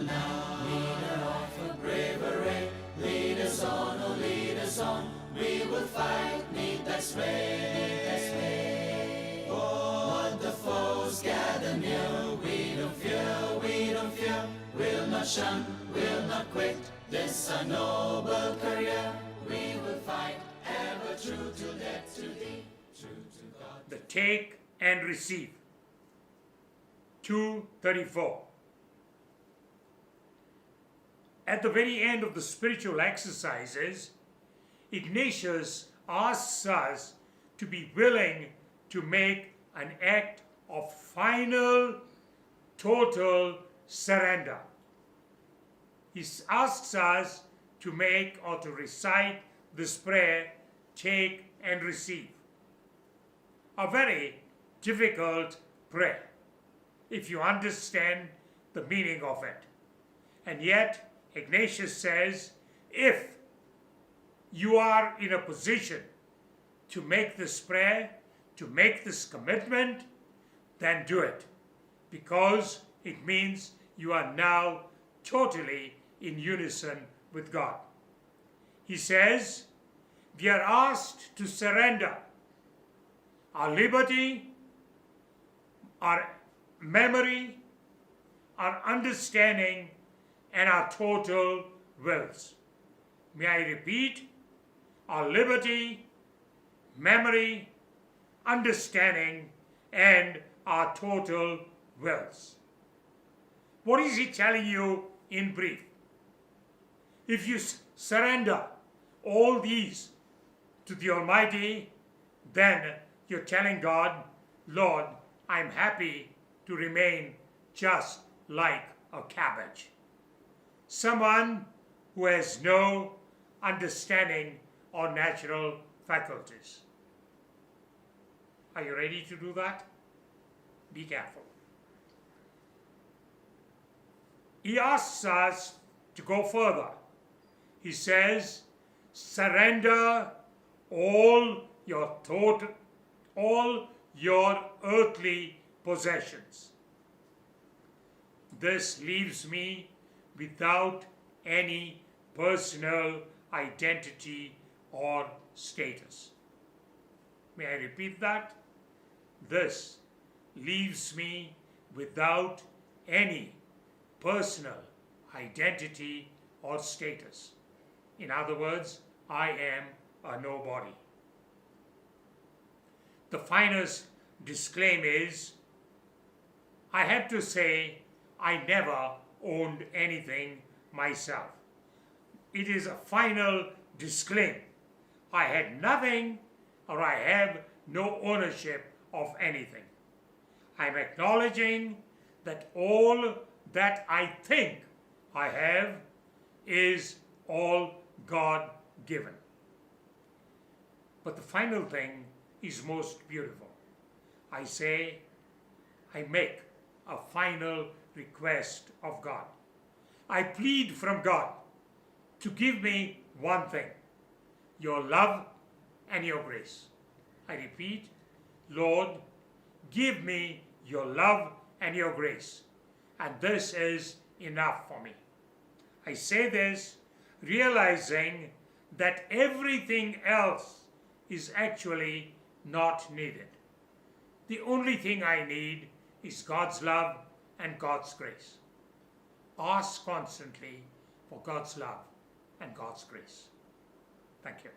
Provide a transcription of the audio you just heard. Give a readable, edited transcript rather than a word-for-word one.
now. Leader of bravery, lead us on, oh lead us on. We will fight, need that sway. Oh, what the foes gather near, we don't fear, we don't fear. We'll not shun, we'll not quit, this a noble career. We will fight, ever true to death, to thee, true to God. The take and receive. 2:34. At the very end of the spiritual exercises, Ignatius asks us to be willing to make an act of final, total surrender. He asks us to make or to recite this prayer, take and receive. A very difficult prayer, if you understand the meaning of it. And yet, Ignatius says, if you are in a position to make this prayer, to make this commitment, then do it. Because it means you are now totally in unison with God. He says, we are asked to surrender our liberty, our memory, our understanding, and our total wills. May I repeat? Our liberty, memory, understanding, and our total wills. What is he telling you in brief? If you surrender all these to the Almighty, then you're telling God, Lord, I'm happy to remain just like a cabbage. Someone who has no understanding or natural faculties. Are you ready to do that? Be careful. He asks us to go further. He says, surrender all your earthly possessions. This leaves me without any personal identity or status. May I repeat that? This leaves me without any personal identity or status. In other words, I am a nobody. The finest disclaim is, I have to say, I never owned anything myself. It is a final disclaim. I had nothing, or I have no ownership of anything. I'm acknowledging that all that I think I have is all God given. But the final thing is most beautiful. I say, I make a final request of God. I plead from God to give me one thing, your love and your grace. I repeat, Lord, give me your love and your grace, and this is enough for me. I say this realizing that everything else is actually not needed. The only thing I need is God's love and God's grace. Ask constantly for God's love and God's grace. Thank you.